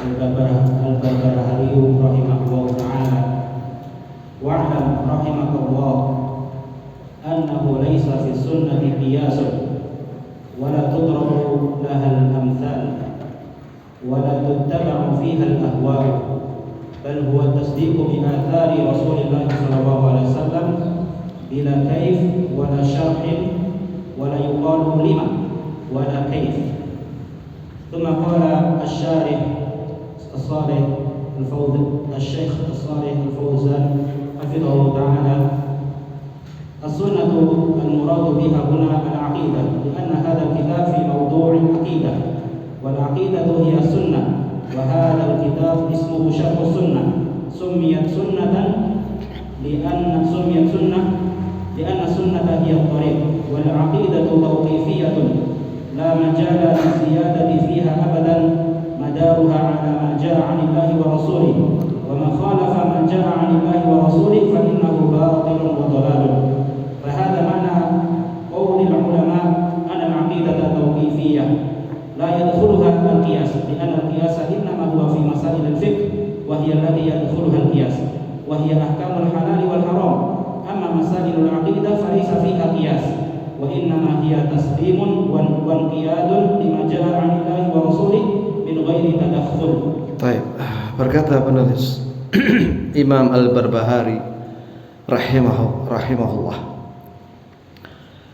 Al-Barbahari rahimahullah ta'ala, wa'lam rahimakallah annahu laysa fi sunnati qiyasun wa la tudrabu laha al-amthal wa la tuttaba'u fiha al-ahwa' bal huwa tasdiqu bi athari Rasulillah sallallahu alaihi wasallam bila kaif wa la syarhin wa la yuqalu lima wa la kaif. ثم قال الشارح الصالح الشيخ الصالح الفوزان حفظه تعالى: السنة المراد بها هنا العقيدة، لأن هذا الكتاب في موضوع العقيدة، والعقيدة هي السنة، وهذا الكتاب اسمه شرح السنة. سميت سنة لأن السنة هي الطريق، والعقيدة توقيفية لا مجال للزيادة فيها أبدا، مدارها على ما جاء عن الله ورسوله، وما خالف ما جاء عن الله ورسوله فإنه باطل وضلال. فهذا معنى قول العلماء أن العقيدة توقيفية لا يدخلها القياس، لأن القياس إنما هو في مسائل الفقه، وهي التي يدخلها القياس، وهي أحكام الحلال والحرام. أما مسائل العقيدة فليس فيها قياس، وإنما هي تسليم وانقياد لما جاء عن الله ورسوله من غير تدخل. Baik, berkata penulis Imam Al-Barbahari rahimahullah,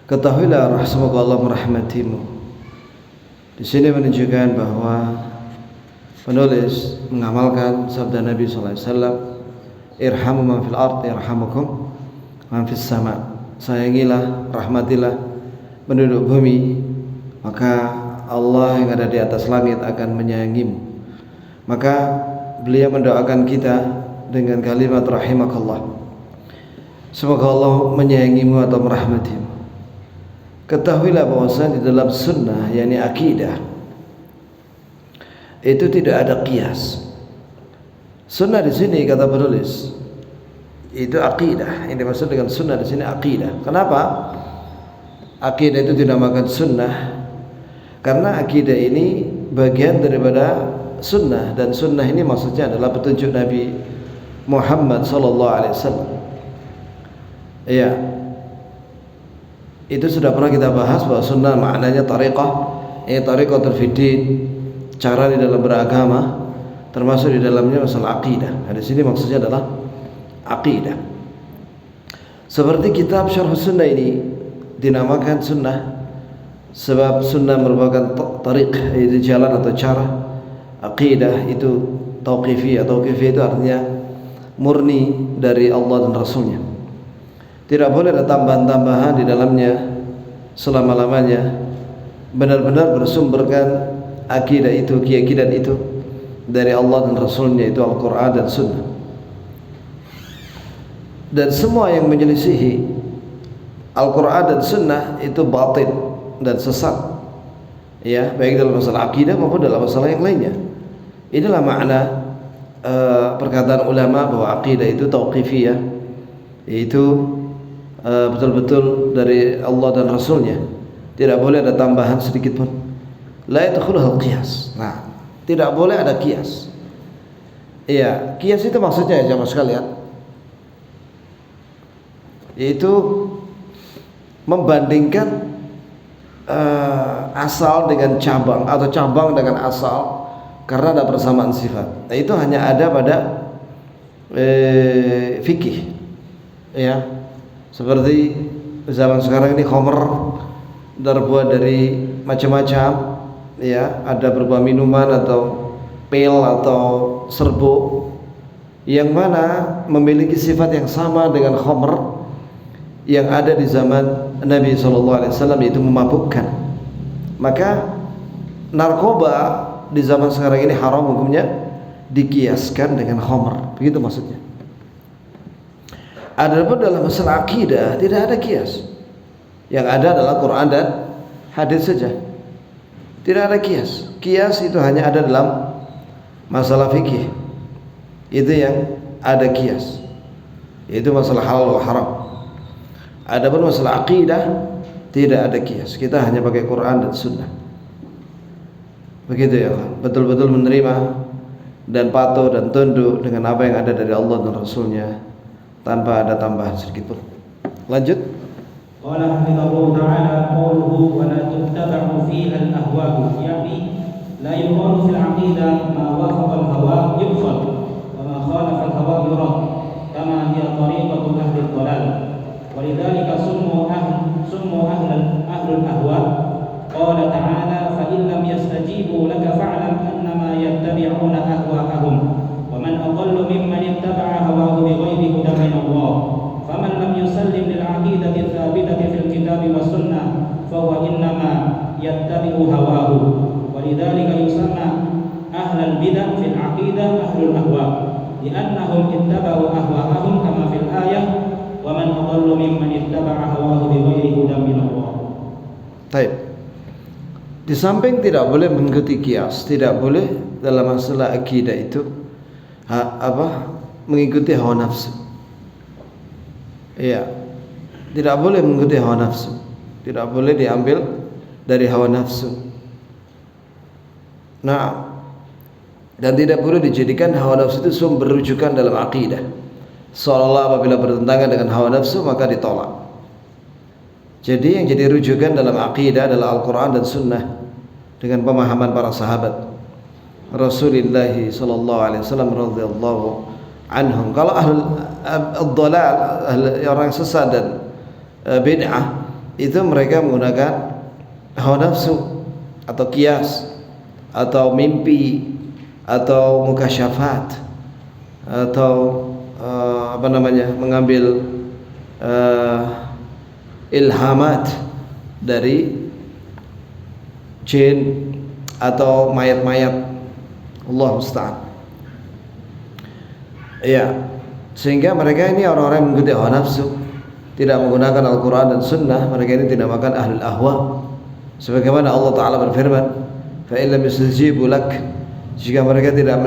ketahuilah semoga Allah merahmatimu. Di sini menunjukkan bahwa penulis mengamalkan sabda Nabi sallallahu alaihi wasallam, irhamu man fil ard yarhamukum man fis sama. Sayangilah, rahmatilah penduduk bumi, maka Allah yang ada di atas langit akan menyayangimu. Maka beliau mendoakan kita dengan kalimat rahimakallah, semoga Allah menyayangimu atau merahmatimu. Ketahuilah bahwasanya di dalam sunnah, yakni akidah, itu tidak ada qiyas. Sunnah di sini kata penulis itu akidah. Yang dimaksud dengan sunnah di sini akidah. Kenapa akidah itu dinamakan sunnah? Karena akidah ini bagian daripada sunnah, dan sunnah ini maksudnya adalah petunjuk Nabi Muhammad sallallahu alaihi wasallam. Iya, itu sudah pernah kita bahas bahwa sunnah maknanya tariqah, tariqatul fiddin, cara di dalam beragama, termasuk di dalamnya masalah akidah. Nah, di sini maksudnya adalah akidah. Seperti kitab Syarh Sunnah ini dinamakan sunnah sebab sunnah merupakan tariq, yaitu jalan atau cara. Akidah itu tauqifiyah. Tauqifiyah itu artinya murni dari Allah dan Rasulnya. Tidak boleh ada tambahan-tambahan di dalamnya selama-lamanya. Benar-benar bersumberkan akidah itu, keyakinan itu dari Allah dan Rasulnya, itu Al-Quran dan Sunnah. Dan semua yang menyelisihi Al-Quran dan Sunnah itu batil dan sesat, ya, baik dalam masalah akidah maupun dalam masalah yang lainnya. Inilah makna perkataan ulama bahwa akidah itu tauqifiyah, yaitu betul-betul dari Allah dan Rasulnya, tidak boleh ada tambahan sedikit pun. La yadkhuluhul qiyas. Nah, tidak boleh ada qiyas. Iya, qiyas itu maksudnya ya jamaah sekalian, yaitu membandingkan asal dengan cabang atau cabang dengan asal karena ada persamaan sifat. Nah, itu hanya ada pada fikih, ya, seperti zaman sekarang ini khamr terbuat dari macam-macam, ya, ada berupa minuman atau pil atau serbuk yang mana memiliki sifat yang sama dengan khamr yang ada di zaman Nabi SAW, yaitu memabukkan. Maka narkoba di zaman sekarang ini haram hukumnya, dikiaskan dengan khamr, begitu maksudnya. Adapun dalam masalah akidah tidak ada kias, yang ada adalah Quran dan hadis saja, tidak ada kias. Kias itu hanya ada dalam masalah fikih, itu yang ada kias, yaitu masalah halal wa haram. Adapun masalah akidah tidak ada kias, kita hanya pakai Quran dan Sunnah. Begitu ya, betul-betul menerima dan patuh dan tunduk dengan apa yang ada dari Allah dan Rasulnya tanpa ada tambahan sedikit pun. Lanjut. Qala hafidhahu ta'ala qawluhu wa la tuttaba'u fiha al-ahwa, yani la yuqalu fil 'aqidah ma wafaqa al-hawa yuqfal wa ma khalafa al-hawa yurad kama hiya tariqatu ahli ad-dhalal. Walidzalika summu ahlul ahwa. Qala ta'ala fa in lam yastajibu laka fa'lam annama yattabi'una ahwa'ahum wa man adallu mimman ittaba'a hawahu bighairi hudan min Allah. Faman lam yusallim lil 'aqidati tsabitati fil kitabi was sunnah fa huwa innama yattabi'u hawahu. Walidzalika yusamma ahlul bidah fil 'aqidah ahlul ahwa li'annahum ittaba'u ahwa'ahum kama fil ayah wa man adallu mimman ittaba'a hawahu bighairi hudan min Allah. Baik. Di samping tidak boleh mengikuti kias, tidak boleh dalam masalah akidah itu mengikuti hawa nafsu. Iya, tidak boleh mengikuti hawa nafsu, tidak boleh diambil dari hawa nafsu. Nah, dan tidak boleh dijadikan hawa nafsu itu sumber rujukan dalam akidah. Seolah-olah apabila bertentangan dengan hawa nafsu maka ditolak. Jadi yang jadi rujukan dalam akidah adalah Al-Quran dan Sunnah dengan pemahaman para sahabat Rasulullah sallallahu alaihi wasallam radhiyallahu anhum. Kalau ad-dhalal, orang sesat dan bid'ah, itu mereka menggunakan hawa nafsu atau qiyas atau mimpi atau mukasyafat atau mengambil ilhamat dari jin atau mayat-mayat, Allah musta'an. Ya, sehingga mereka ini orang-orang yang mengikuti hawa nafsu, tidak menggunakan Al-Quran dan Sunnah. Mereka ini dinamakan ahlul ahwa. Sebagaimana Allah Ta'ala berfirman, fa in lam yastajibu lak, jika mereka tidak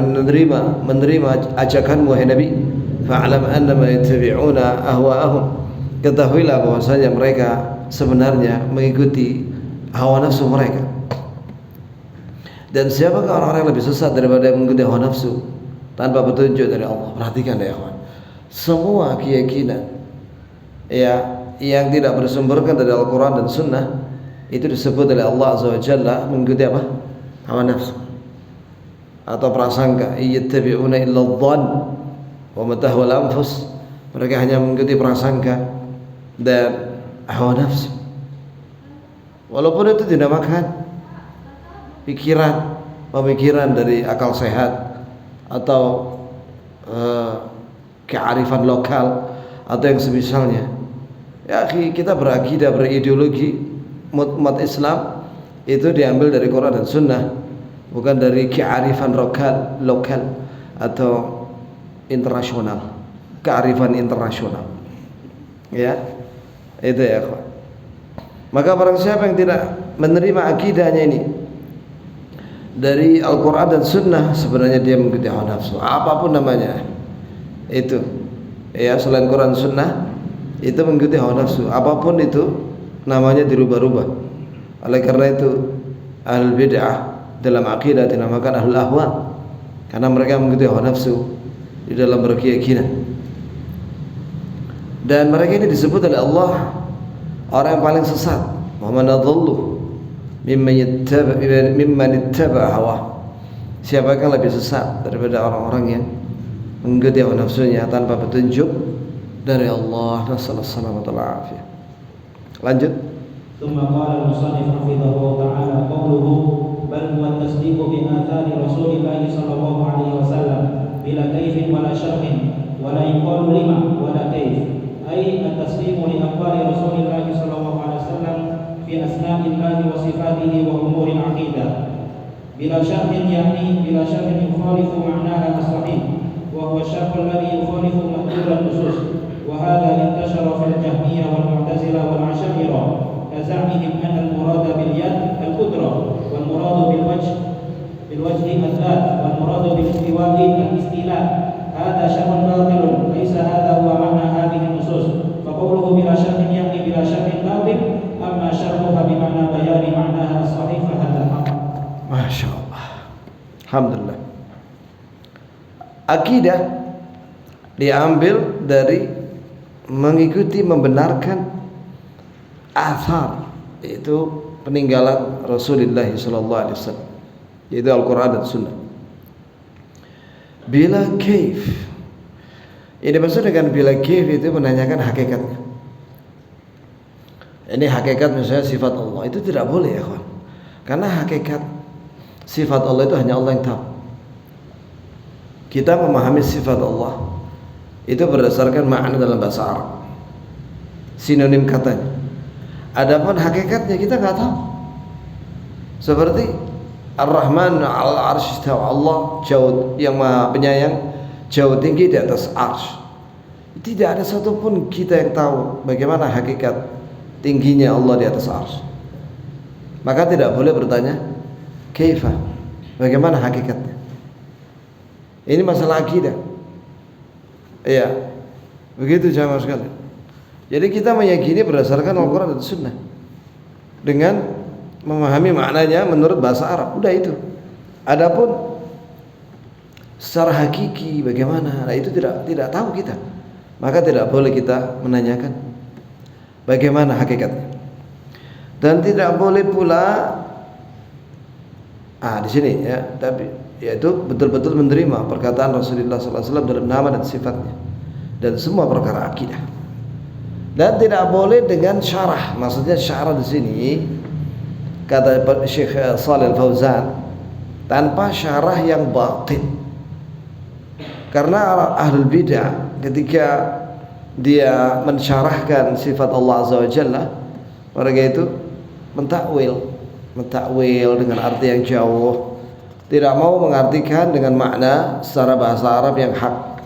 menerima ajakanmu wahai Nabi, fa'lam annama yattabi'una ahwa'ahum, ketahuilah bahwasanya mereka sebenarnya mengikuti hawa nafsu mereka. Dan siapakah orang-orang yang lebih sesat daripada yang mengikuti hawa nafsu tanpa petunjuk dari Allah? Perhatikan ya kawan, semua keyakinan yang tidak bersumberkan dari Al-Quran dan Sunnah itu disebut oleh Allah Azza wa Jalla mengikuti apa? Hawa nafsu atau prasangka. Yattabi'una illa dhann wa ma tahwal anfus. Mereka hanya mengikuti prasangka dan hawa nafsu, walaupun itu dinamakan pemikiran dari akal sehat atau kearifan lokal atau yang semisalnya. Ya, kita berakidah, berideologi umat Islam itu diambil dari Quran dan Sunnah, bukan dari kearifan lokal atau internasional, kearifan internasional. Ya, itu ya. Maka barang siapa yang tidak menerima akidahnya ini dari Al-Quran dan Sunnah, sebenarnya dia mengikuti hawa nafsu, apapun namanya itu. Ya, selain Quran Sunnah itu mengikuti hawa nafsu, apapun itu namanya dirubah-rubah. Oleh karena itu ahlul bid'ah dalam akidah dinamakan ahlul ahwa, karena mereka mengikuti hawa nafsu di dalam berkeyakinan. Dan mereka ini disebut oleh Allah orang yang paling sesat. Wa man adallu mimman ittaba hawa. Siapa yang lebih sesat daripada orang-orang yang mengikuti hawa nafsunya tanpa petunjuk dari Allah. Nasallallahu alaihi wasallam. Lanjut. ثم قال المصنف حفظه تعالى قوله بل هو التصديق بآثار رسول الله صلى الله عليه وسلم بلا كيف ولا شرح ولا يقال لما ولا كيف، أي التسليم لأقوال رسول الله صلى الله عليه وسلم في أسماء الله وصفاته وأمور العقيدة بلا شرح، يعني بلا شرح يخالف معناها الصحيح، وهو الشرح الذي يخالف مأثور النصوص. وهذا انتشر في الجهمية والمعتزلة والعشائرة كزعمهم أن المراد باليد القدرة، والمراد بالوجه الذات، والمراد بالاستواء الاستيلاء. هذا شرح باطل، ليس هذا هو معنى هذه النصوص. فقوله بلا شرح يعني بلا شرح باطل، أما شرحها بمعنى بيان معناها الصحيح فهذا حق. ما شاء الله. Alhamdulillah. Akidah diambil dari mengikuti, membenarkan athar, yaitu peninggalan Rasulullah SAW, yaitu Al-Quran dan Sunnah. Bila kaif, ini maksud dengan bila kaif itu menanyakan hakikatnya. Ini hakikat misalnya sifat Allah, itu tidak boleh ya kawan, karena hakikat sifat Allah itu hanya Allah yang tahu. Kita memahami sifat Allah itu berdasarkan makna dalam bahasa Arab, sinonim katanya. Adapun hakikatnya kita nggak tahu. Seperti Ar-Rahman 'alal 'arsy istawa, Allah jauh, yang Maha Penyayang, jauh tinggi di atas arsy. Tidak ada satupun kita yang tahu bagaimana hakikat tingginya Allah di atas arsy. Maka tidak boleh bertanya kaifa, bagaimana hakikatnya. Ini masalah akidah. Iya, begitu jamaah sekalian. Jadi kita meyakini berdasarkan Al-Quran dan Sunnah dengan memahami maknanya menurut bahasa Arab. Udah itu. Adapun secara hakiki bagaimana, nah itu tidak tahu kita. Maka tidak boleh kita menanyakan bagaimana hakikatnya. Dan tidak boleh pula di sini ya, tapi yaitu betul-betul menerima perkataan Rasulullah SAW dalam nama dan sifatnya dan semua perkara akidah. Dan tidak boleh dengan syarah. Maksudnya syarah di sini kata Syekh Shalih Al-Fauzan, tanpa syarah yang batin. Karena ahlul bidah ketika dia mensyarahkan sifat Allah Azza wa Jalla, mereka itu mentakwil dengan arti yang jauh, tidak mau mengartikan dengan makna secara bahasa Arab yang hak.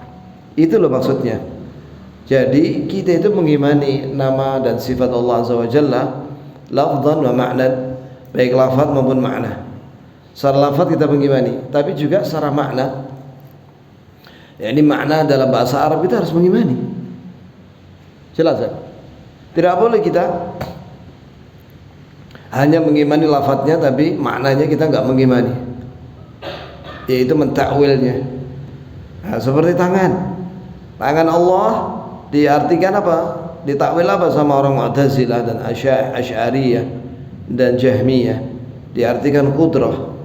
Itu loh maksudnya. Jadi kita itu mengimani nama dan sifat Allah Azza wa Jalla lafzan wa ma'nan, baik lafaz maupun makna. Secara lafaz kita mengimani, tapi juga secara makna. Ini makna dalam bahasa Arab kita harus mengimani. Jelas ya? Tidak boleh kita hanya mengimani lafaznya tapi maknanya kita enggak mengimani, yaitu mentakwilnya. Nah, seperti tangan Allah diartikan apa? Ditakwil apa sama orang Mu'tazilah dan Asy'ariyah dan Jahmiyah? Diartikan qudrah,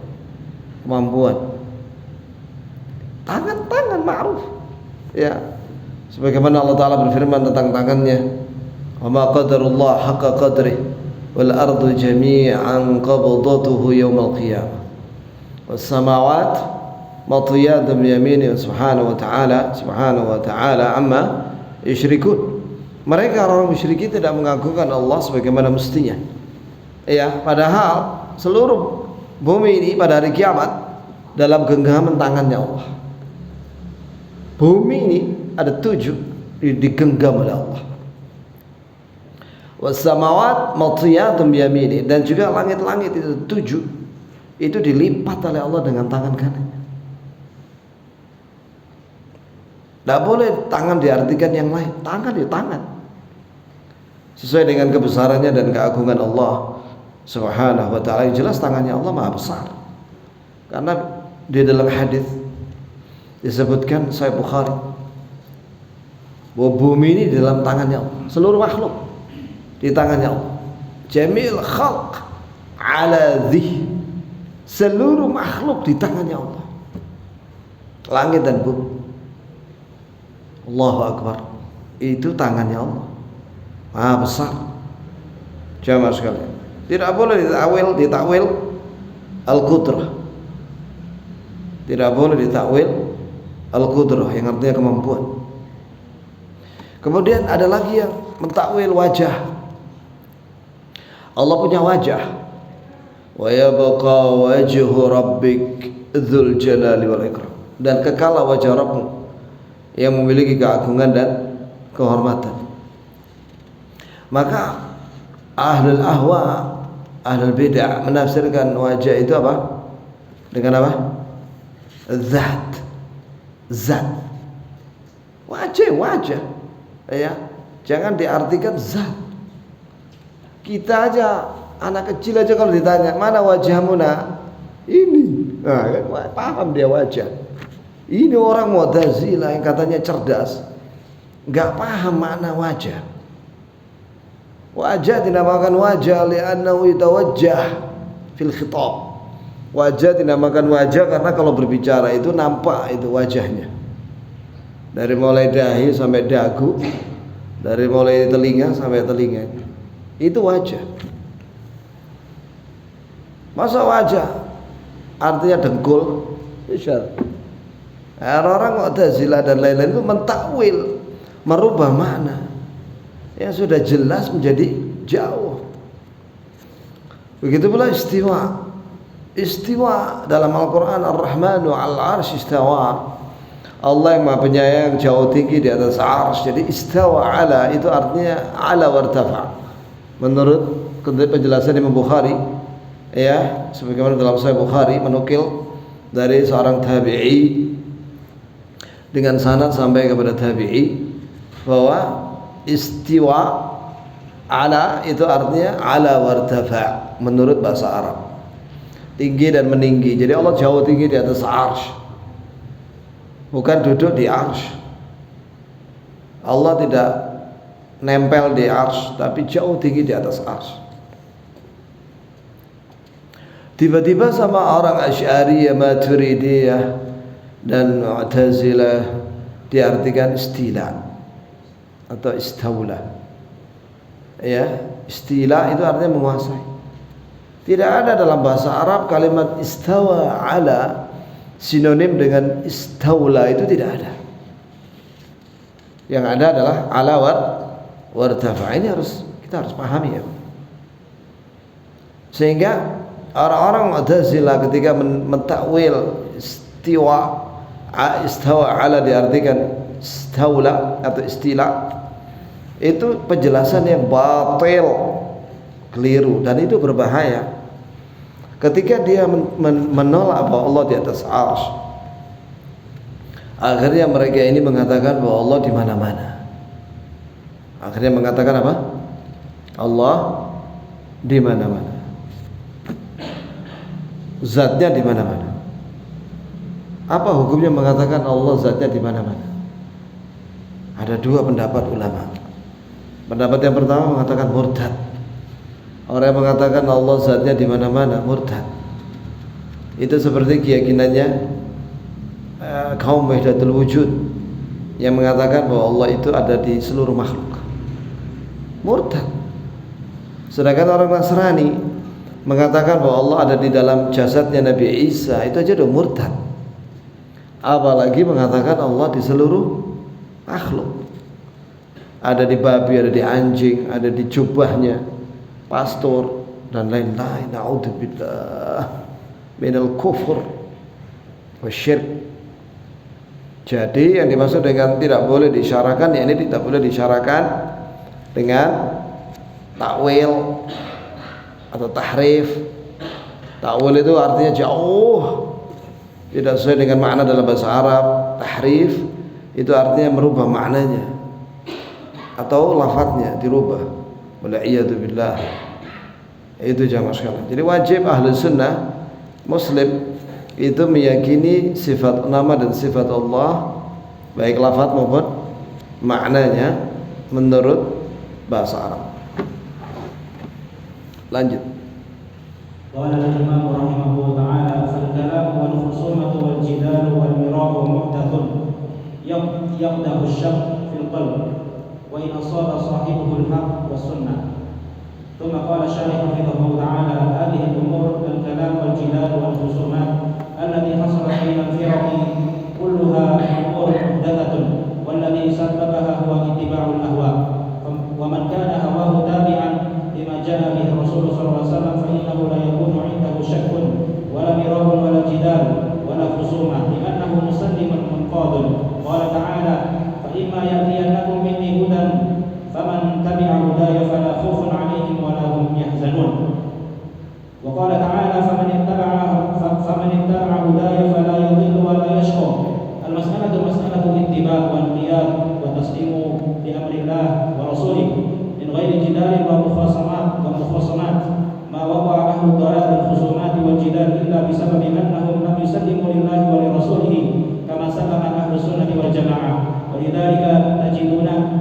kemampuan. Tangan ma'ruf. Ya. Sebagaimana Allah Ta'ala berfirman tentang tangannya, "Wa ma qadarullah haqqa qadrih wal ardu jami'an qabdatuhu yaumal qiyamah was samawati matwiyatun bi yaminihi subhanahu wa ta'ala amma yusyrikun." Mereka orang musyrikin tidak mengagungkan Allah sebagaimana mestinya. Ya, padahal seluruh bumi ini pada hari kiamat dalam genggaman tangannya Allah. Bumi ini ada 7 digenggam oleh Allah. Was samawat matwiyatun bi yaminihi, dan juga langit-langit itu 7 itu dilipat oleh Allah dengan tangan kanannya. Tidak boleh tangan diartikan yang lain. Tangan ya tangan, sesuai dengan kebesarannya dan keagungan Allah Subhanahu wa ta'ala. Yang jelas tangannya Allah maha besar, karena di dalam hadis disebutkan Sahih Bukhari bahwa bumi ini di dalam tangannya Allah, seluruh makhluk di tangannya Allah. Jamil khalq ala dhih, seluruh makhluk di tangannya Allah, langit dan bumi. Allahu Akbar, itu tangannya Allah maha besar. Jamaah sekalian, tidak boleh ditakwil al-qudrah, tidak boleh ditakwil al-qudrah yang artinya kemampuan. Kemudian ada lagi yang mentakwil wajah. Allah punya wajah. Wa yabqa wajhu rabbik dzul jalali wal ikram, dan kekal wajah Rabbmu yang memiliki keagungan dan kehormatan. Maka ahlul ahwa, ahlul bid'ah menafsirkan wajah itu apa? Dengan apa? Zat. Wajah. Ya, jangan diartikan zat. Kita aja, anak kecil aja kalau ditanya, "Mana wajahmu, Nak?" Ini. Nah, kan paham dia wajah. Ini orang Mu'tazilah yang katanya cerdas, nggak paham makna wajah. Wajah dinamakan wajah li'annahu yatawajjah fil khitab. Wajah dinamakan wajah karena kalau berbicara itu nampak itu wajahnya. Dari mulai dahi sampai dagu, dari mulai telinga sampai telinga. Itu wajah. Masa wajah artinya dengkul? Bisa. Orang Mu'tazilah dan lain-lain itu mentakwil, merubah makna yang sudah jelas menjadi jauh. Begitu pula istiwa. Istiwa dalam Al-Quran, Ar-Rahmanu 'alal 'arsy istawa. Allah yang Maha Penyayang jauh tinggi di atas arsy. Jadi istawa ala itu artinya ala wartafa. Menurut penjelasan Imam Bukhari, ya, sebagaimana dalam Sahih Bukhari menukil dari seorang tabi'i dengan sanad sampai kepada tabi'i bahwa istiwa ala itu artinya ala wartafa menurut bahasa Arab, tinggi dan meninggi. Jadi Allah jauh tinggi di atas arsy, bukan duduk di arsy. Allah tidak nempel di arsy, tapi jauh tinggi di atas arsy. Tiba-tiba sama orang Asy'ariyah, Maturidiyah dan Mu'tazilah diartikan istila atau istaula. Ya, istila itu artinya menguasai. Tidak ada dalam bahasa Arab kalimat istawa ala sinonim dengan istaula, itu tidak ada. Yang ada adalah ala wartafa. Ini kita harus pahami ya. Sehingga orang-orang Mu'tazilah ketika mentakwil istawa ala diartikan istaula atau istila, itu penjelasan yang batil, keliru, dan itu berbahaya. Ketika dia menolak bahwa Allah di atas arsy, akhirnya mereka ini mengatakan bahwa Allah di mana-mana. Akhirnya mengatakan apa? Allah di mana-mana. Zatnya di mana-mana. Apa hukumnya mengatakan Allah zatnya di mana-mana? Ada dua pendapat ulama. Pendapat yang pertama mengatakan murtad. Orang yang mengatakan Allah zatnya di mana-mana murtad. Itu seperti keyakinannya kaum Wahdatul Wujud yang mengatakan bahwa Allah itu ada di seluruh makhluk. Murtad. Sedangkan orang Nasrani mengatakan bahwa Allah ada di dalam jasadnya Nabi Isa, itu aja udah murtad. Apalagi mengatakan Allah di seluruh makhluk. Ada di babi, ada di anjing, ada di jubahnya pastor dan lain-lain. Na'udzubillah minal kufur wasyirk. Jadi yang dimaksud dengan tidak boleh disyarakan, ya ini tidak boleh disyarakan dengan takwil atau tahrif. Takwil itu artinya jauh, tidak sesuai dengan makna dalam bahasa Arab. Tahrif itu artinya merubah maknanya atau lafadznya dirubah. Wal'iyadu billah. Itu jamaah sekalian. Jadi wajib ahli sunnah muslim itu meyakini sifat nama dan sifat Allah, baik lafadz maupun maknanya menurut bahasa Arab. Lanjut. Qala al-Imam rahimahullah ta'ala fal-kalam wal-khusumatu wal-jidal wal-mirab muhdathun yaqdahu asy-syakk fil qalb wa in asaba sahibuhu al-haqq was-sunnah. ثم قال الشارح حفظه تعالى هذه الأمور الكلام والجدال والخصومات التي حصلت بين الفرق كلها أمور محدثة والذي سببها هو اتباع الأهواء ومن كان هواه تابعا لما جاء به الرسول صلى الله عليه وسلم فإنه لا يكون عنده شك ولا مرار ولا جدال ولا خصومة لأنه مسلم منقاد. قال تعالى فإما يأتينكم مني هدى فمن تبع هداي فلا خوف عليهم ولا هم يحزنون. وقال تعالى فمن اتبع هداي فلا يضل ولذلك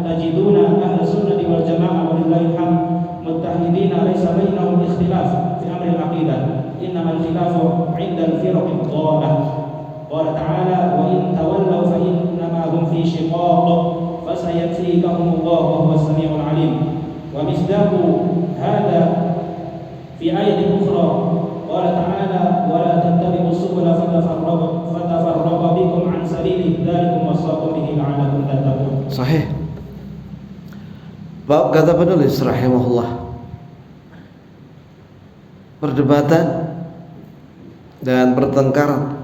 تجدون أهل السنة والجماعة ولله الحمد متحدين ليس بينهم اختلاف في أمر العقيدة إنما الخلاف عند الفرق الضالة قال تعالى وإن تولوا فإنما هم في شقاق فسيكفيكهم الله وهو السميع العليم ومصداق هذا في آية أخرى قال تعالى ولا تتبعوا السبل فتفرق بكم عن سبيله ذلكم وصاكم به لعلكم تتقون. Sahih. Bab kata penulis rahimahullah, perdebatan dan pertengkaran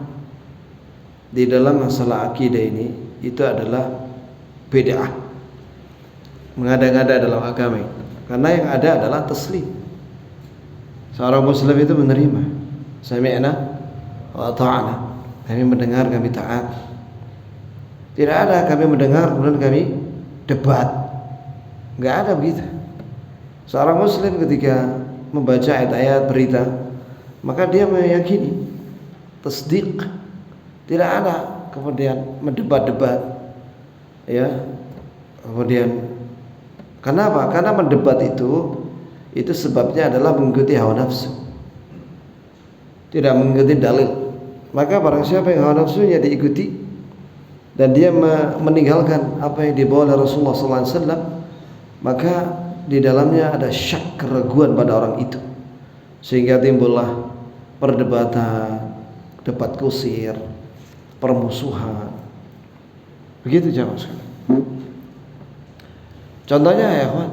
di dalam masalah akidah ini itu adalah bid'ah, mengada-ngada dalam agama. Karena yang ada adalah taslim. Seorang muslim itu menerima, sami'na wa ata'na, kami mendengar, kami taat. Tidak ada kami mendengar kemudian kami debat, nggak ada begitu. Seorang muslim ketika membaca ayat-ayat berita, maka dia meyakini, tasdiq. Tidak ada kemudian mendebat-debat, ya. Kemudian kenapa? Karena mendebat itu sebabnya adalah mengikuti hawa nafsu, tidak mengikuti dalil. Maka barang siapa yang hawa nafsunya diikuti dan dia meninggalkan apa yang dibawa oleh Rasulullah SAW, maka di dalamnya ada syak, keraguan pada orang itu, sehingga timbullah perdebatan, debat kusir, permusuhan. Begitu jamaah sekalian. Contohnya ya kawan,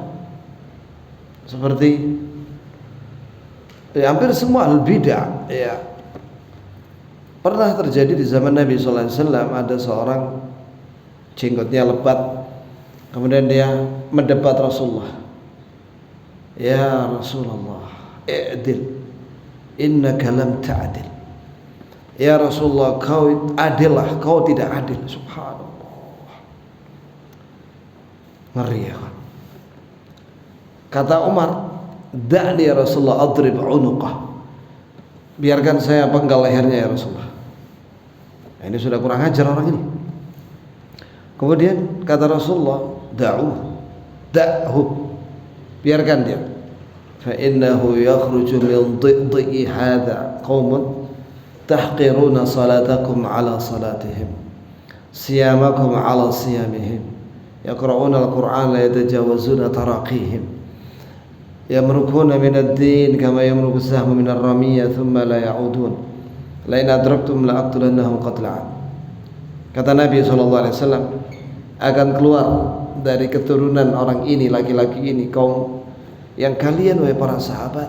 seperti hampir semua al-bid'ah ya. Pernah terjadi di zaman Nabi sallallahu alaihi wasallam, ada seorang jenggotnya lebat, kemudian dia mendebat Rasulullah. Ya Rasulullah, i'dil, innaka lam ta'dil. Ya Rasulullah, kau adillah, kau tidak adil. Subhanallah, ngeri ya. Kata Umar, da'ni ya Rasulullah adrib unuqah, biarkan saya penggal lehernya ya Rasulullah. Ini sudah kurang ajar orang ini. Kemudian kata Rasulullah, da'hu, biarkan dia. Fa innahu yakhruju min dhi'i hadha qaumun tahqiruna salatakum ala salatihim, siyamakum ala siyamihim, yaqra'una al-Qur'an la yatajawazuna taraqihim, yamrukuna min ad-din kama yamruku as-sahmu min ar-ramiyya thumma la ya'udun la in adraktum la aqtulannahum qatla'an. Kata Nabi SAW, akan keluar dari keturunan orang ini, laki-laki ini, kaum yang kalian wahai para sahabat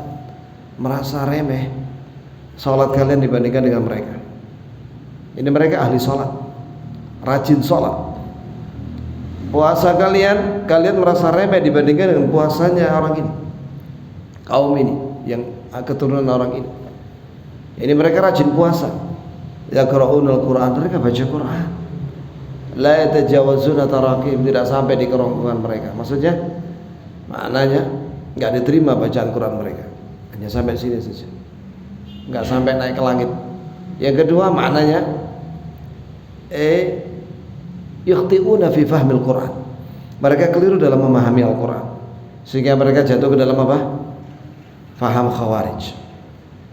merasa remeh salat kalian dibandingkan dengan mereka. Ini mereka ahli salat, rajin salat. Puasa kalian merasa remeh dibandingkan dengan puasanya orang ini, kaum ini yang keturunan orang ini. Ini mereka rajin puasa, yaqra'unal Qur'an, mereka baca Quran, la yatajawazuna taraqim, tidak sampai di kerongkongan mereka. Maksudnya, maknanya nggak diterima bacaan Quran mereka, hanya sampai sini saja, nggak sampai naik ke langit. Yang kedua maknanya, ikhti'una fi fahmil Quran, mereka keliru dalam memahami Al-Quran, sehingga mereka jatuh ke dalam apa? Faham khawarij.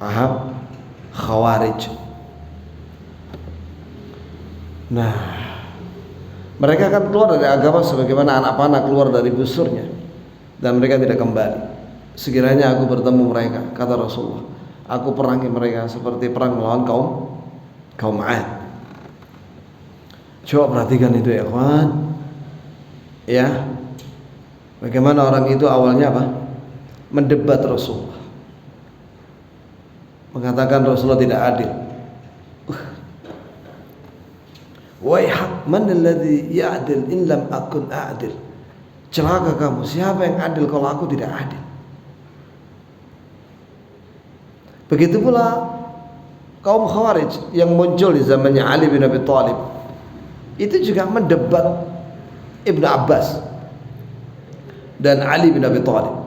Paham khawarij. Nah, mereka akan keluar dari agama sebagaimana anak panah keluar dari busurnya, dan mereka tidak kembali. Sekiranya aku bertemu mereka, kata Rasulullah, aku perangi mereka seperti perang melawan kaum 'Ad. Coba perhatikan itu ya kawan, ya, bagaimana orang itu awalnya apa? Mendebat Rasulullah, mengatakan Rasulullah tidak adil. Waihak, man alladhi ya'dil in lam akun a'dil. Celaka kamu, siapa yang adil kalau aku tidak adil? Begitu pula kaum Khawarij yang muncul di zamannya Ali bin Abi Thalib, itu juga mendebat Ibnu Abbas dan Ali bin Abi Thalib.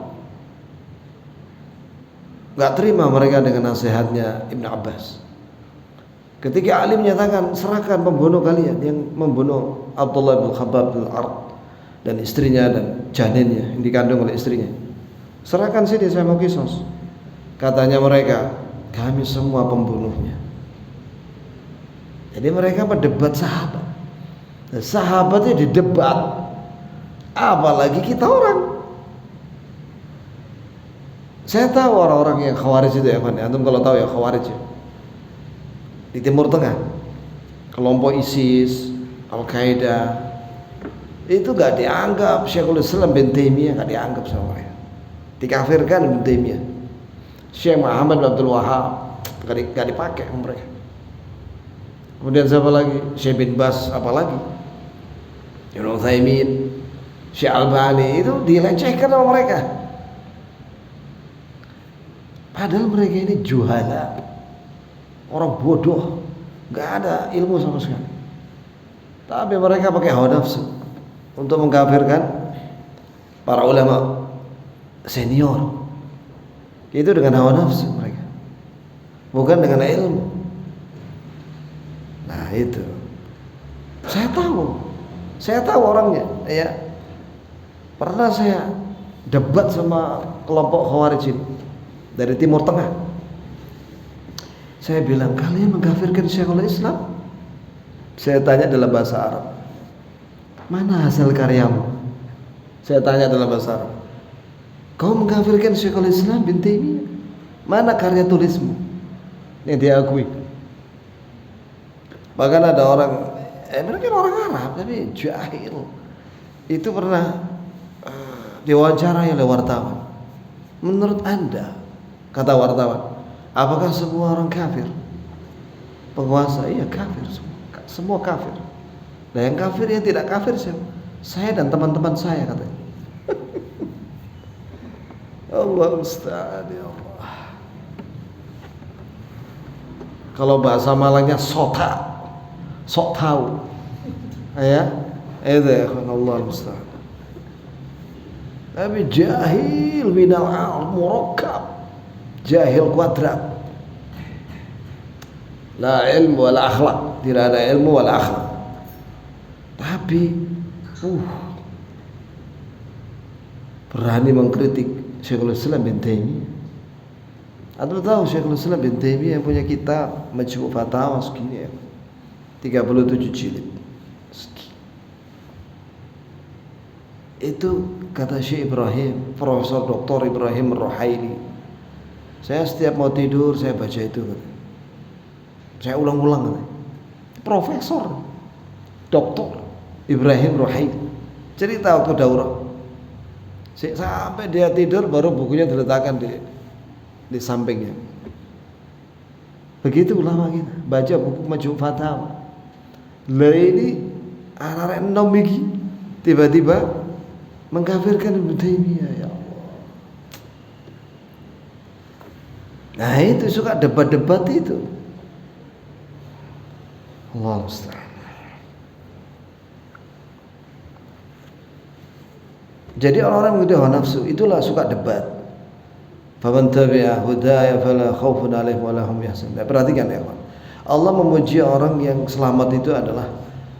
Gak terima mereka dengan nasihatnya Ibnu Abbas. Ketika Ali menyatakan serahkan pembunuh kalian yang membunuh Abdullah bin Khabbab bin Ard dan istrinya dan janinnya yang dikandung oleh istrinya, serahkan sini saya mau kisos. Katanya mereka, kami semua pembunuhnya. Jadi mereka berdebat sahabat. Nah, sahabatnya didebat, apalagi kita orang. Saya tahu orang-orang yang Khawarij itu ya, antum kalau tahu ya Khawarij ya. Di Timur Tengah, kelompok ISIS, Al-Qaeda itu gak dianggap. Syekhul Islam bin Taimiyah gak dianggap sama mereka, dikafirkan bin Taimiyah. Syekh Muhammad bin Abdul Wahab gak dipakai sama mereka. Kemudian siapa lagi? Syekh bin Bas, apalagi Ibnu Utsaimin, Syekh Albani, itu dilecehkan sama mereka. Padahal mereka ini juhala, orang bodoh, gak ada ilmu sama sekali. Tapi mereka pakai hawa nafsu untuk mengkafirkan para ulama senior. Itu dengan hawa nafsu mereka, bukan dengan ilmu. Nah itu saya tahu orangnya ya. Pernah saya debat sama kelompok Khawarij dari Timur Tengah. Saya bilang, kalian mengkafirkan Syekhul Islam? Saya tanya dalam bahasa Arab, mana hasil karyamu? Saya tanya dalam bahasa Arab, kau mengkafirkan Syekhul Islam bin Taimiyah, mana karya tulismu yang diakui? Bahkan ada orang, mereka orang Arab tapi jahil, itu pernah diwawancarai oleh wartawan. Menurut Anda, kata wartawan, apakah semua orang kafir? Penguasa, iya kafir semua kafir. Nah yang kafir yang tidak kafir siapa? Saya dan teman-teman saya, katanya. Allah Ustaz, ya Allah. Kalau bahasa Malangnya sok tahu, ya itu ya Allah Ustaz. Tapi jahil minal murakkab, jahil kuadrat. La ilmu wala akhlak, tidak ada ilmu wala akhlak. Tapi berani mengkritik Syekhul Islam bin Taimiyah. Anda tahu Syekhul Islam bin Taimiyah yang punya kitab Majmu' Fatawa segini ya, 37 jilid. Itu kata Syekh Ibrahim, Profesor Dr. Ibrahim Ar-Ruhaili, saya setiap mau tidur saya baca itu, saya ulang-ulang. Profesor Dr. Ibrahim Ar-Ruhaili cerita waktu daurah, sampai dia tidur baru bukunya diletakkan di sampingnya. Begitu ulama kita baca buku Majmu' Fatawa. Lah ini arek enom iki tiba-tiba mengkafirkan Ibnu Taimiyah, ya Allah. Nah itu suka debat-debat itu. Allah musta'an. Jadi orang-orang yang hawa nafsu itulah suka debat. Faman tabi'a hudaya fala khaufun 'alaihim wa la hum yahzanun. Perhatikan ya, kawan. Allah memuji orang yang selamat itu adalah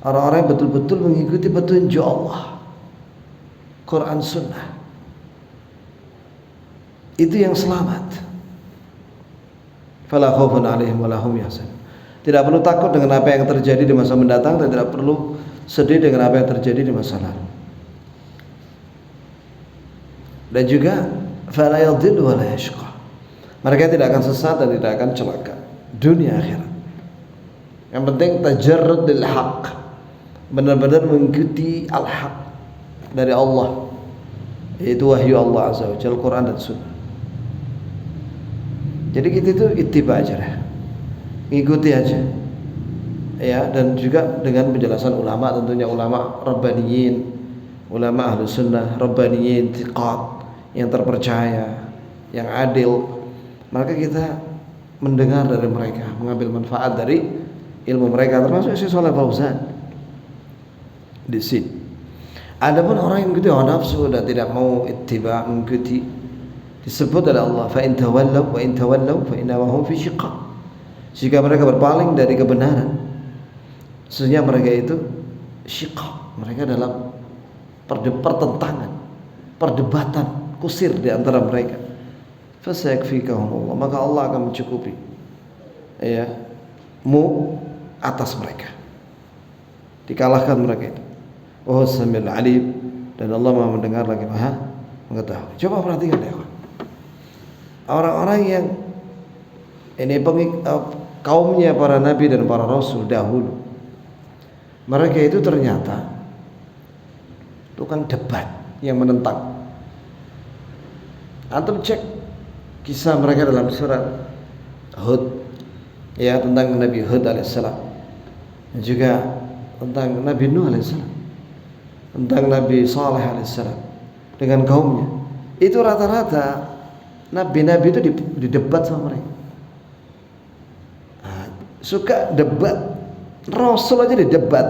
orang-orang yang betul-betul mengikuti petunjuk Allah, Quran Sunnah. Itu yang selamat. Fala khaufun 'alaihim wa la hum yahzanun. Tidak perlu takut dengan apa yang terjadi di masa mendatang, dan tidak perlu sedih dengan apa yang terjadi di masa lalu. Dan juga fala yadhillu wa la yashqa. Mereka tidak akan sesat dan tidak akan celaka dunia akhirat. Yang penting tajarrud lil haq, benar-benar mengikuti al-haq dari Allah, yaitu wahyu Allah Azza wa Jalla, Quran dan Sunnah. Jadi kita itu ittiba aja deh, ngikuti aja ya. Dan juga dengan penjelasan ulama, tentunya ulama rabbaniyin, ulama ahlu sunnah rabbaniyin, thiqat, yang terpercaya, yang adil. Maka kita mendengar dari mereka, mengambil manfaat dari ilmu mereka, termasuk Syekh Shalih Fauzan di sini. Adapun orang yang mengikuti hawa nafsu dan tidak mau ittiba, mengikuti, disebut oleh Allah fa in tawallaw wa in tawallaw fa innahum fi shiqaq. Jika mereka berpaling dari kebenaran, sesungguhnya mereka itu syiqaq, mereka dalam pertentangan, perdebatan kusir di antara mereka. Fasayakfikahumullah, maka Allah akan mencukupi atas mereka, dikalahkan mereka itu. Wa huwas samiul alim, dan Allah Maha mendengar lagi Maha mengetahui. Coba perhatikan ya, orang-orang yang ini kaumnya para nabi dan para rasul dahulu, mereka itu ternyata tukang debat yang menentang. Antum cek kisah mereka dalam surat Hud, ya, tentang Nabi Hud alaihissalam, dan juga tentang Nabi Nuh alaihissalam, tentang Nabi Saleh alaihissalam dengan kaumnya. Itu rata-rata nabi-nabi itu didebat sama mereka. Suka debat, Rasul aja didebat,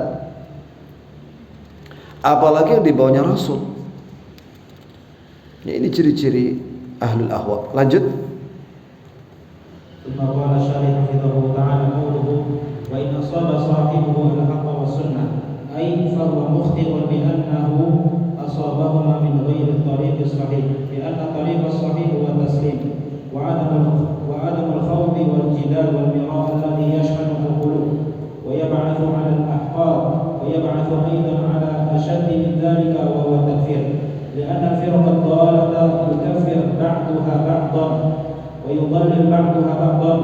apalagi yang dibawanya Rasul. Ya, ini ciri-ciri ahlul ahwa. Lanjut. ثم قال الشارح حفظه تعالى قوله وإن أصاب صاحبه الحق والسنة أي فهو مخطئ لأنه أصابهما من غير الطريق الصحيح، لأن الطريق الصحيح هو التسليم وعدم الخوض والجدال والمراء الذي يشحن القلوب ويبعث على الأحقاد، ويبعث أيضا على أشد من ذلك وهو التكفير، لأن الفرق الضالة يكفر بعضها بعضا ويضلل بعضها بعضا.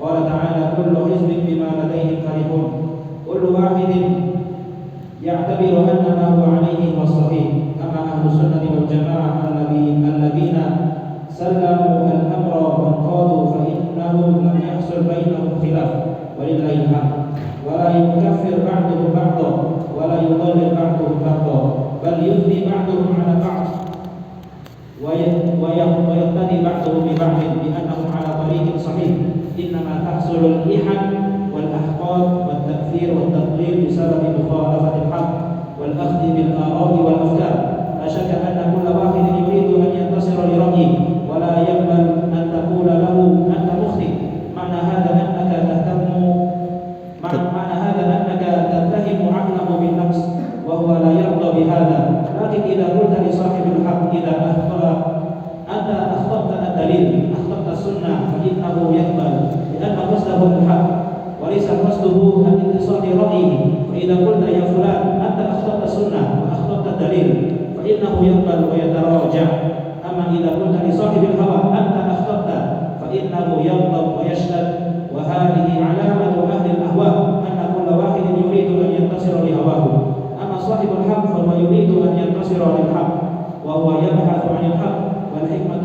قال تعالى كل حزب بما لديهم فرحون، كل واحد يعتبر أن ما هو عليه هو الصحيح. أما أهل السنة والجماعة الذين سلموا الأمر وانقادوا فإنهم لم يحصل بينهم خلاف ولله الحمد، ولا يكفر بعضهم بعضا ولا يضلل بعضهم بعضا، بل يثني بعضهم على بعض ويقتدي بعضهم ببعض بأنهم على طريق صحيح. إنما تحصل الإحن والأحقاد والتكفير والتضليل بسبب مخالفة الحق والأخذ بالآراء والأفكار. لا شك أن كل واحد يريد أن ينتصر لرأيه ولا يقبل أن تقول له أنت مخطئ. معنى هذا أنك تتهم عقله بالنقص وهو لا يرضى بهذا. لكن إذا قلت لصاحب الحق إذا أنت أخطأت الدليل أخطأت السنة فإنه يقبل، لأن قصده الحق وليس قصده الانتصار لرأيه. فإذا قلت يا فلان أنت أخطأت السنة وأخطأت الدليل فإنه يقبل ويتراجع. أما إذا قلت لصاحب الهوى أنت أخطأت فإنه يغضب ويشتد. وهذه علامة أهل الأهواء أن كل واحد يريد أن ينتصر لهواه. أما صاحب الحق فهو يريد أن ينتصر للحق وهو يبحث عن الحق. والحكمة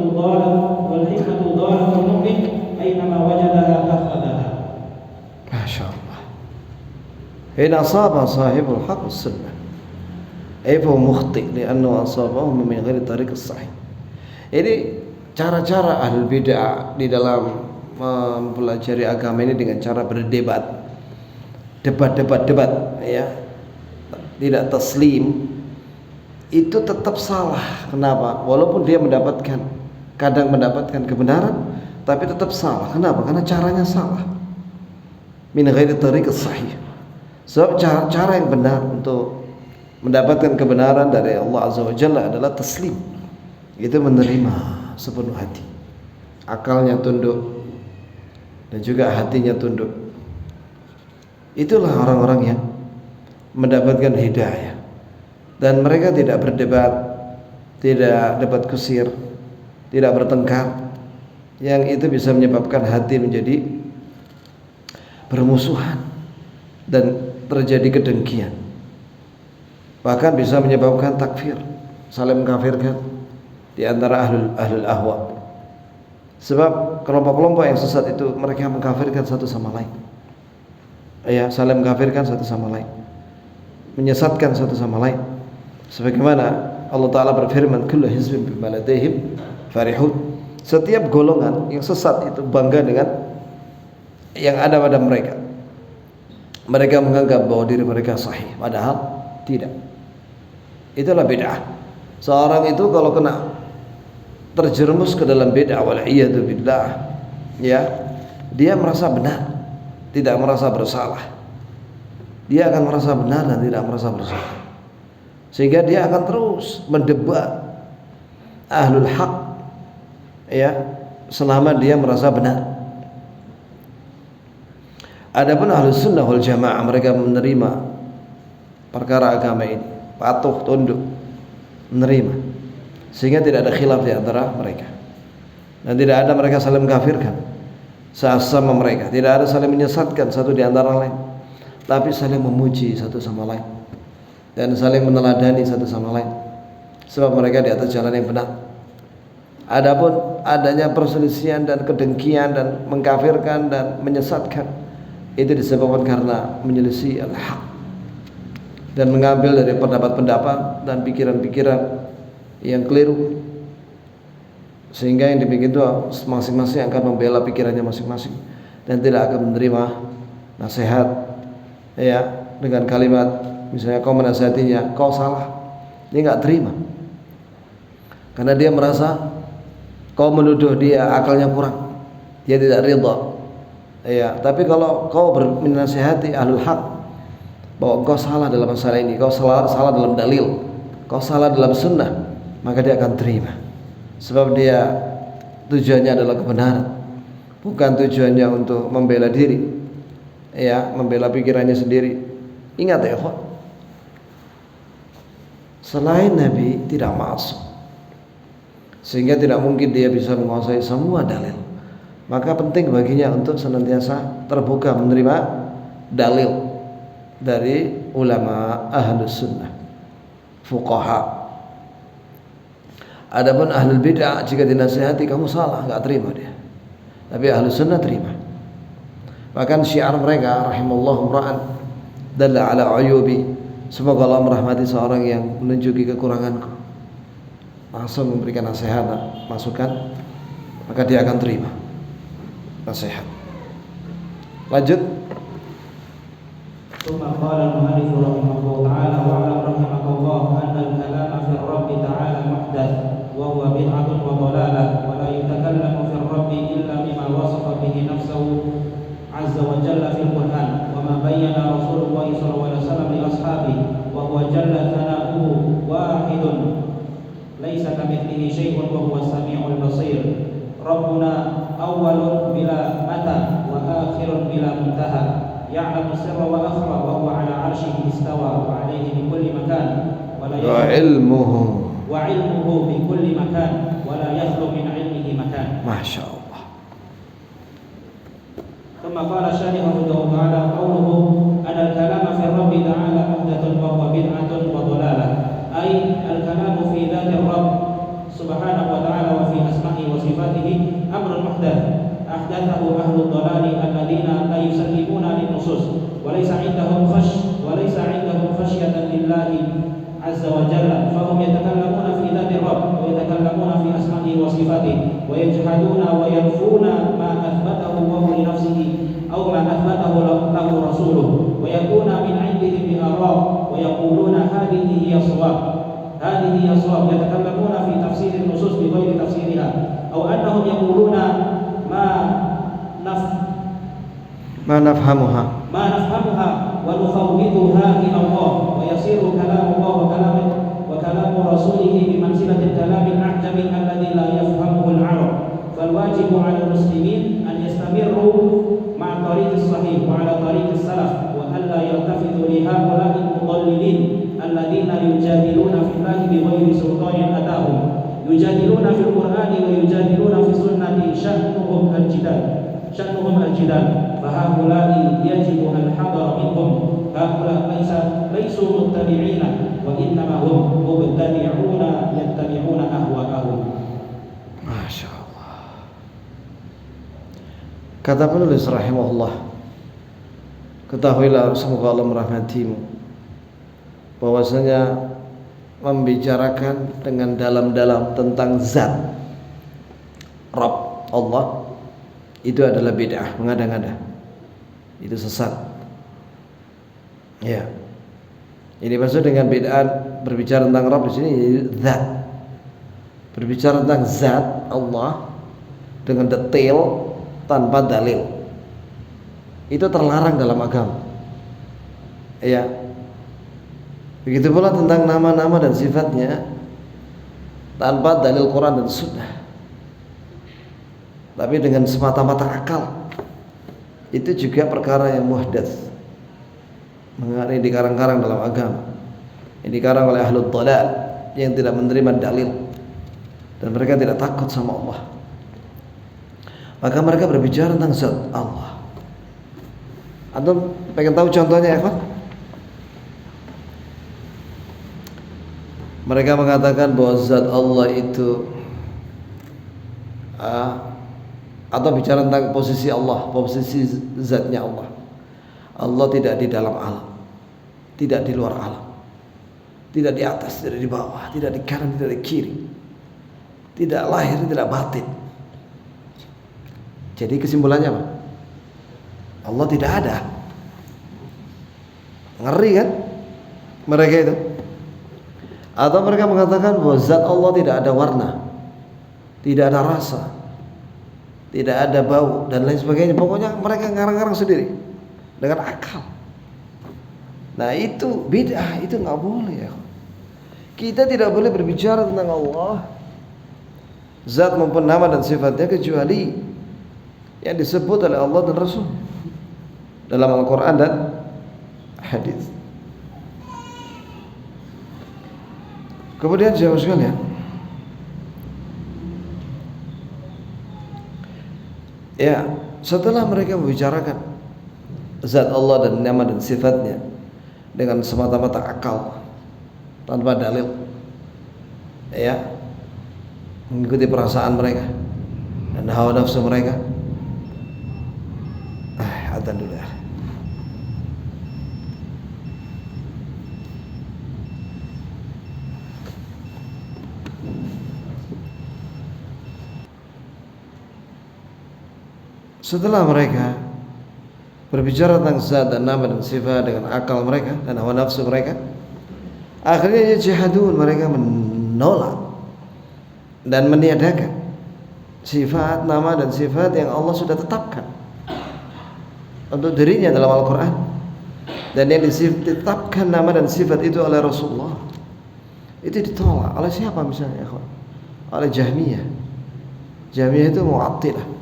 ضالة المؤمن أينما وجدها أخذها. ما شاء الله. إن أصاب صاحب الحق السنة أي فهو مخطئ لأنه أصابه من غير الطريق الصحيح. Ini cara-cara ahlul bid'ah di dalam mempelajari agama ini dengan cara berdebat, debat, ya, tidak taslim, itu tetap salah. Kenapa? Walaupun dia kadang mendapatkan kebenaran, tapi tetap salah. Kenapa? Karena caranya salah. Min ghairi tariqis sahih. Sebab cara yang benar untuk mendapatkan kebenaran dari Allah Azza wa Jalla adalah taslim. Itu menerima sepenuh hati. Akalnya tunduk dan juga hatinya tunduk. Itulah orang-orang yang mendapatkan hidayah. Dan mereka tidak berdebat, tidak debat kusir, tidak bertengkar, yang itu bisa menyebabkan hati menjadi bermusuhan dan terjadi kedengkian, bahkan bisa menyebabkan takfir, saling mengkafirkan di antara ahlul ahwa. Sebab kelompok-kelompok yang sesat itu mereka mengkafirkan satu sama lain, ya, saling mengkafirkan satu sama lain, menyesatkan satu sama lain. Sebagaimana Allah Ta'ala berfirman, kullu hizbin bima ladaihim farihun. Setiap golongan yang sesat itu bangga dengan yang ada pada mereka. Mereka menganggap bahwa diri mereka sahih, padahal tidak. Itulah bid'ah. Seorang itu kalau kena terjerumus ke dalam bid'ah, wal iyadu billah, ya, dia merasa benar, tidak merasa bersalah. Dia akan merasa benar dan tidak merasa bersalah, sehingga dia akan terus mendebat ahlul haq, ya, selama dia merasa benar. Adapun ahlus sunnah wal jamaah, mereka menerima perkara agama ini, patuh tunduk, menerima, sehingga tidak ada khilaf di antara mereka, dan tidak ada mereka saling mengkafirkan sesama mereka, tidak ada saling menyesatkan satu di antara lain, tapi saling memuji satu sama lain dan saling meneladani satu sama lain, sebab mereka di atas jalan yang benar. Adapun adanya perselisihan dan kedengkian dan mengkafirkan dan menyesatkan, itu disebabkan karena menyelisih al-haq dan mengambil dari pendapat-pendapat dan pikiran-pikiran yang keliru, sehingga yang demikian itu masing-masing akan membela pikirannya masing-masing dan tidak akan menerima nasihat, ya, dengan kalimat misalnya kau menasihatinya, kau salah, dia nggak terima karena dia merasa kau menuduh dia akalnya kurang, dia tidak ridha. Ya, tapi kalau kau menasihati ahlul haq bahwa kau salah dalam masalah ini, kau salah dalam dalil, kau salah dalam sunnah, maka dia akan terima, sebab dia tujuannya adalah kebenaran, bukan tujuannya untuk membela diri, ya, membela pikirannya sendiri. Ingat ya, ikhwan, selain Nabi tidak masuk, sehingga tidak mungkin dia bisa menguasai semua dalil. Maka penting baginya untuk senantiasa terbuka menerima dalil dari ulama ahlus sunnah, fuqaha. Adapun ahlul bid'ah, jika dinasihati kamu salah, nggak terima dia. Tapi ahlus sunnah terima. Bahkan syiar mereka, rahimallahu ra'an dalla ala uyubi, semoga Allah merahmati seorang yang menunjuki kekuranganku, langsung memberikan nasihat, masukan, maka dia akan terima nasihat. Lanjut. ثم قال المؤلف رحمه الله تعالى واعلم رحمك الله أن الكلام في الرب تعالى محدث وهو بدعة وضلالة ولا يتكلم في الرب إلا بما وصف به نفسه عز وجل في القرآن وما بين رسول الله صلى الله عليه وسلم لأصحابه وهو جل ثناؤه واحد ليس كمثله شيء وهو السميع البصير. ربنا أول بلا متى وآخر بلا منتهى يعلم السر وأخفى وهو على عرشه استوى وعليه بكل مكان وعلمه بكل مكان ولا يخلو من علمه مكان. ما شاء الله. ثم قال الشارح رحمه الله تعالى قوله أن الكلام في الرب تعالى محدث وهو بدعة وضلالة، أي الكلام في ذات الرب سبحانه وتعالى وفي أسمائه وصفاته أمر محدث أحدثه أهل الضلال الذين لا يسلمون للنصوص وليس عندهم خشية لله عز وجل، فهم يتكلمون في ذات الرب ويتكلمون في أسمائه وصفاته ويجحدون وينفون ما أثبته الله لنفسه أو ما أثبته له رسوله ويكون من عندهم بآراء ويقولون هذه هي الصواب، يتكلمون في تفسير النصوص بغير تفسيرها، أو أنهم يقولون ما نفهمها ونفوضها إلى الله ويصير كلام الله وكلام رسوله بمنزلة الكلام الأعجمي الذي لا يفهمه العرب. فالواجب على المسلمين أن يستمروا مع الطريق الصحيح وعلى طريق السلف وألا يلتفتوا لهؤلاء المضللين الذين يجادلون في الله بغير سلطان أتاهم، يجادلون في القرآن ويجادلون في السنة شأنهم الجدال، فهؤلاء يجب الحذر منهم. هؤلاء ليسوا متبعين وإنما هم مبتدعون يتبعون أهواءهم. Masya Allah. Kata penulis rahimahullah, ketahuilah, semoga Allah merahmatimu, bahwasanya membicarakan dengan dalam-dalam tentang zat Rabb Allah itu adalah bid'ah, mengada-ngada, itu sesat. Ya, ini maksud dengan bid'ah berbicara tentang Rabb di sini zat, berbicara tentang zat Allah dengan detail tanpa dalil. itu terlarang dalam agama. Ya. Begitu pula tentang nama-nama dan sifatnya tanpa dalil Quran dan Sunnah, tapi dengan semata-mata akal, itu juga perkara yang muhdats, mengenai dikarang-karang dalam agama, yang dikarang oleh ahlul dhalal yang tidak menerima dalil dan mereka tidak takut sama Allah. Maka mereka berbicara tentang zat Allah. Antum pengen tahu contohnya ya kan? Mereka mengatakan bahwa zat Allah itu atau bicara tentang posisi Allah, posisi zatnya Allah. Allah tidak di dalam alam, tidak di luar alam, tidak di atas, tidak di bawah, tidak di kanan, tidak di kiri, tidak lahir, tidak batin. Jadi kesimpulannya apa? Allah tidak ada. Ngeri kan mereka itu? Atau mereka mengatakan bahwa zat Allah tidak ada warna, tidak ada rasa, tidak ada bau dan lain sebagainya. Pokoknya mereka ngarang-ngarang sendiri dengan akal. Nah itu bid'ah, itu nggak boleh ya. Kita tidak boleh berbicara tentang Allah, zat maupun nama dan sifatnya, kecuali yang disebut oleh Allah dan Rasul dalam Al-Quran dan hadis. Kemudian jemaah sekalian, ya, setelah mereka membicarakan zat Allah dan nama dan sifatnya dengan semata-mata akal tanpa dalil, ya, mengikuti perasaan mereka dan hawa nafsu mereka. Adzan dulu ya. Setelah mereka berbicara tentang zat dan nama dan sifat dengan akal mereka dan hawa nafsu mereka, akhirnya yajhadun, mereka menolak dan meniadakan sifat, nama dan sifat yang Allah sudah tetapkan untuk dirinya dalam Al-Quran, dan yang ditetapkan nama dan sifat itu oleh Rasulullah. Itu ditolak oleh siapa misalnya? Oleh Jahmiyah. Jahmiyah itu Mu'attilah.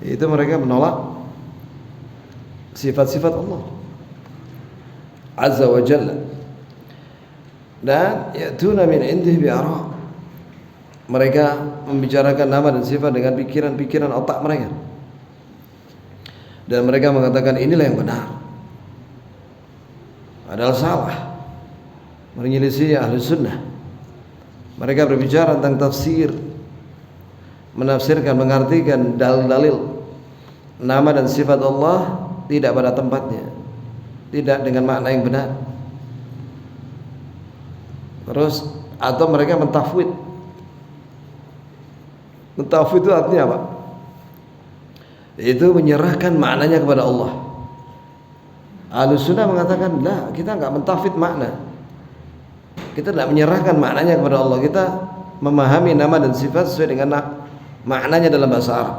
Itu mereka menolak sifat-sifat Allah Azza wa Jalla, dan ya'tuna min indih bi'ara. Mereka membicarakan nama dan sifat dengan pikiran-pikiran otak mereka, dan mereka mengatakan inilah yang benar, padahal salah, menyelisih ahli sunnah. Mereka berbicara tentang tafsir, menafsirkan, mengartikan dalil-dalil nama dan sifat Allah tidak pada tempatnya, tidak dengan makna yang benar. Terus atau mereka mentafwid. Mentafwid itu artinya apa? Itu menyerahkan maknanya kepada Allah. Ahlus Sunnah mengatakan, lah, kita enggak mentafwid makna. Kita tidak menyerahkan maknanya kepada Allah. Kita memahami nama dan sifat sesuai dengan maknanya dalam bahasa Arab,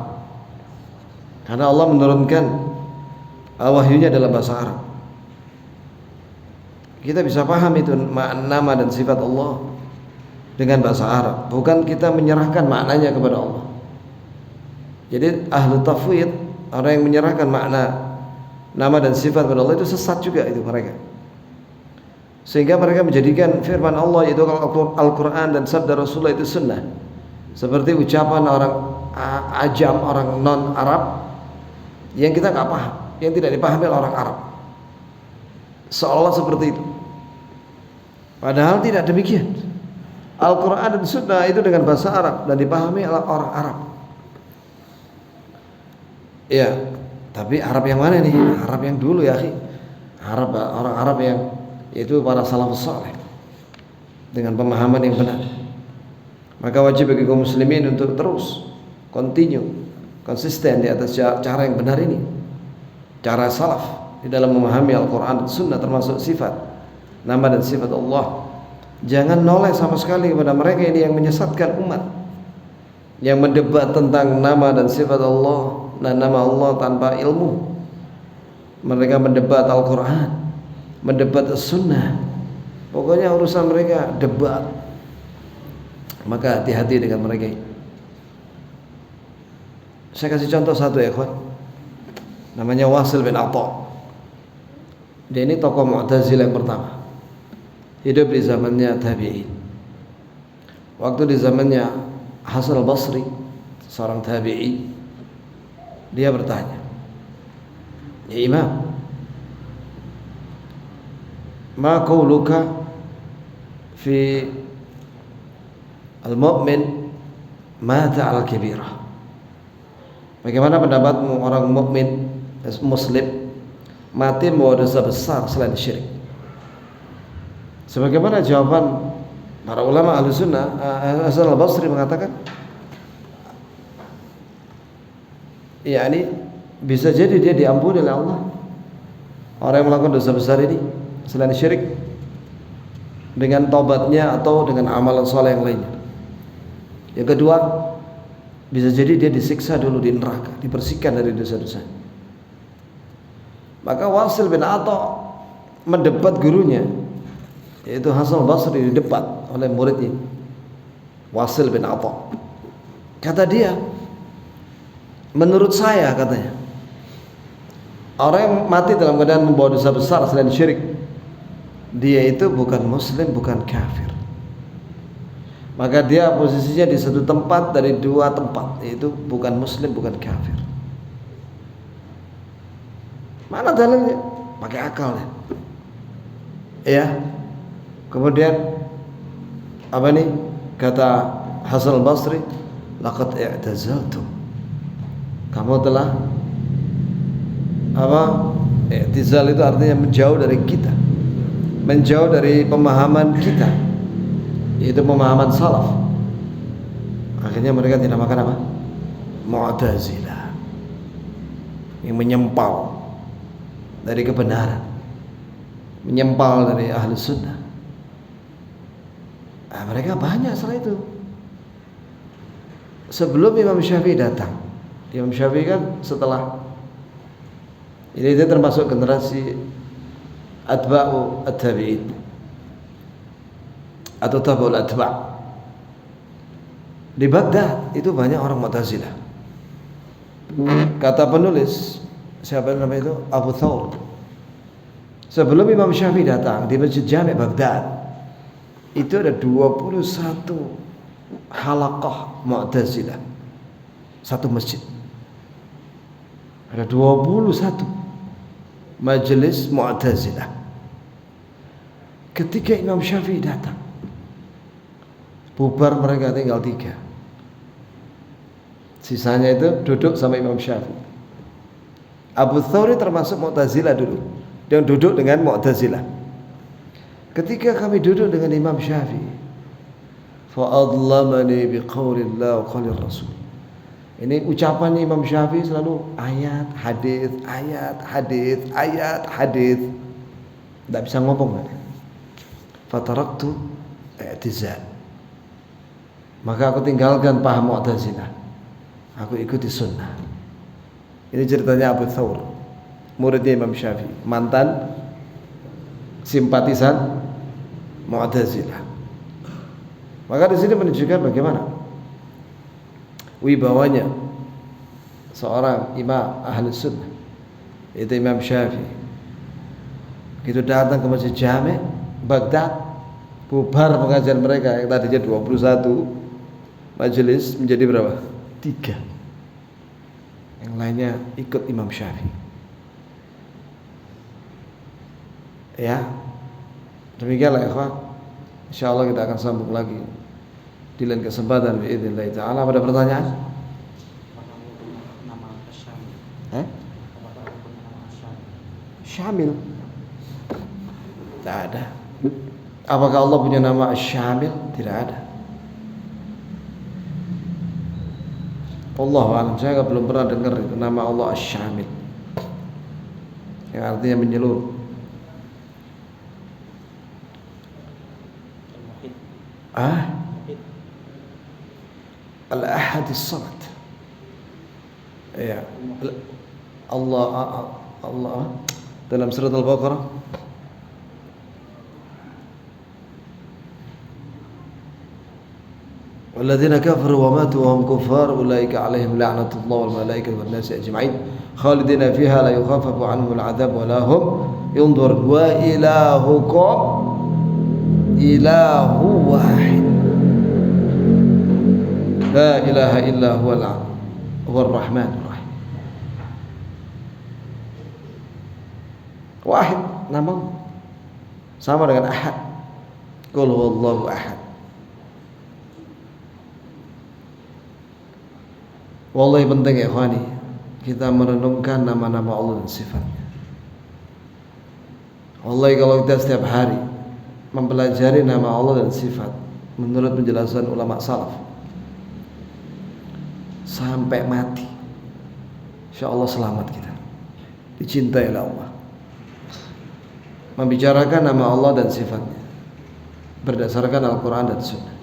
karena Allah menurunkan wahyunya dalam bahasa Arab. Kita bisa paham itu nama dan sifat Allah dengan bahasa Arab, bukan kita menyerahkan maknanya kepada Allah. Jadi ahlu tafwid, orang yang menyerahkan makna nama dan sifat kepada Allah, itu sesat juga itu mereka. Sehingga mereka menjadikan firman Allah, yaitu Al-Quran dan sabda Rasulullah, itu sunnah, seperti ucapan orang ajam, orang non-Arab yang kita nggak paham, yang tidak dipahami oleh orang Arab, seolah seperti itu. Padahal tidak demikian. Al-Quran dan Sunnah itu dengan bahasa Arab dan dipahami oleh orang Arab. Ya, tapi Arab yang mana nih? Arab yang dulu ya, akhi. Orang Arab yang itu para salafus saleh dengan pemahaman yang benar. Maka wajib bagi kaum muslimin untuk terus konsisten di atas cara yang benar ini, cara salaf di dalam memahami Al-Quran dan Sunnah, termasuk sifat, nama dan sifat Allah. Jangan noleh sama sekali kepada mereka ini yang menyesatkan umat, yang mendebat tentang nama dan sifat Allah dan nama Allah tanpa ilmu, mereka mendebat Al-Quran, mendebat As-Sunnah. Pokoknya urusan mereka debat. Maka hati-hati dengan mereka. Saya kasih contoh satu ya kawan, namanya Wasil bin Atha. Dia ini tokoh Mu'tazilah yang pertama, hidup di zamannya tabi'in. Waktu di zamannya Hasan al-Basri, seorang tabi'i, dia bertanya, ya Imam, ma qauluka fi al-mu'min mata al-kabirah? Bagaimana pendapatmu orang mukmin muslim mati membawa dosa besar selain syirik? Sebagaimana jawaban para ulama ahli sunnah, Hasan al-Basri mengatakan, yakni bisa jadi dia diampuni oleh Allah, orang yang melakukan dosa besar ini selain syirik, dengan taubatnya atau dengan amalan soleh yang lainnya. Yang kedua, bisa jadi dia disiksa dulu di neraka, dibersihkan dari dosa-dosa. Maka Wasil bin Atha mendebat gurunya, yaitu Hasan al-Basri, didebat oleh muridnya Wasil bin Atha. Kata dia, menurut saya, katanya, orang yang mati dalam keadaan membawa dosa besar selain syirik, dia itu bukan muslim, bukan kafir. Maka dia posisinya di satu tempat dari dua tempat, yaitu bukan muslim, bukan kafir. Mana dalilnya? Pakai akal ya. Ya. Kemudian apa nih? Kata Hasan al-Basri, laqad i'tazaltum. Kamu telah apa? I'tizal itu artinya menjauh dari kita, menjauh dari pemahaman kita, yaitu pemahaman salaf. Akhirnya mereka dinamakan apa? Mu'tazilah, yang menyempal dari kebenaran, menyempal dari ahli sunnah. Mereka banyak setelah itu. Sebelum Imam Syafi'i datang, Imam Syafi'i kan setelah ini, dia termasuk generasi atba'u at-tabi'in atau tabu'ul atba'. Di Baghdad itu banyak orang Mu'tazilah. Kata penulis, siapa namanya itu? Abu Thawr. Sebelum Imam Syafi'i datang, di Masjid Jami' Baghdad itu ada 21 halaqah Mu'tazilah. Satu masjid ada 21 majelis Mu'tazilah. Ketika Imam Syafi'i datang, bubar mereka, tinggal 3. Sisanya itu duduk sama Imam Syafi'i. Abu Thawri termasuk Mu'tazilah dulu, yang duduk dengan Mu'tazilah. Ketika kami duduk dengan Imam Syafi'i, fa'adlamani biqaulillah wa qaulir rasul. Ini ucapan Imam Syafi'i selalu ayat, hadis, ayat, hadis, ayat, hadis. Tidak bisa ngomong. Fataraktu i'tizal. Maka aku tinggalkan paham Mu'tazilah. Aku ikuti sunnah. Ini ceritanya Abu Thawr, muridnya Imam Syafi'i, mantan simpatisan Mu'tazilah. Maka di sini menunjukkan bagaimana wibawanya seorang imam ahli sunnah, yaitu Imam Syafi'i. Begitu datang ke Masjid Jami' Baghdad, bubar pengajian mereka yang tadinya 21 majelis menjadi berapa? 3. Yang lainnya ikut Imam Syafi'i. Ya, demikianlah ya ikhwan. Insyaallah kita akan sambung lagi di lain kesempatan biidznillah taala. Ada pertanyaan? Nama Syamil. Syamil? Tidak ada. Apakah Allah punya nama Syamil? Tidak ada. Allahu a'lam. Saya belum pernah dengar itu nama Allah Asy-Syamil, yang artinya menyeluruh. Al-Ahad as-Samad. Ya. Allah dalam surat Al-Baqarah. والذين كفروا وماتوا وهم كفار أولئك عليهم لعنة الله والملائكة والناس أجمعين خالدين فيها لا يخفف عنهم العذاب ولا هم ينظرون وإلهكم إله واحد لا إله إلا هو الرحمن الرحيم. Wahid nama sama dengan ahad. Qul huwallahu ahad. Wallahi penting ya ikhwani, kita merenungkan nama-nama Allah dan sifatnya. Wallahi kalau kita setiap hari mempelajari nama Allah dan sifat menurut penjelasan ulama salaf sampai mati, insya Allah selamat kita, dicintai oleh Allah. Membicarakan nama Allah dan sifatnya berdasarkan Al-Quran dan Sunnah,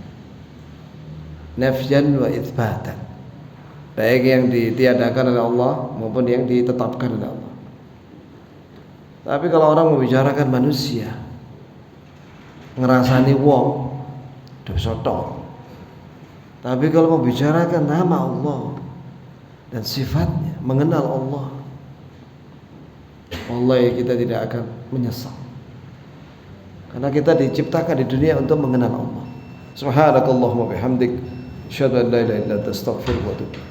nafyan wa itsbatan, baik yang ditiadakan oleh Allah maupun yang ditetapkan oleh Allah. Tapi kalau orang membicarakan manusia, ngerasani wong, dosa tok. Tapi kalau membicarakan nama Allah dan sifatnya, mengenal Allah, wallahi kita tidak akan menyesal. Karena kita diciptakan di dunia untuk mengenal Allah. Subhanakallahumma bihamdik, asyhadu an la ilaha illa anta, astaghfiruka wa atubu ilaik.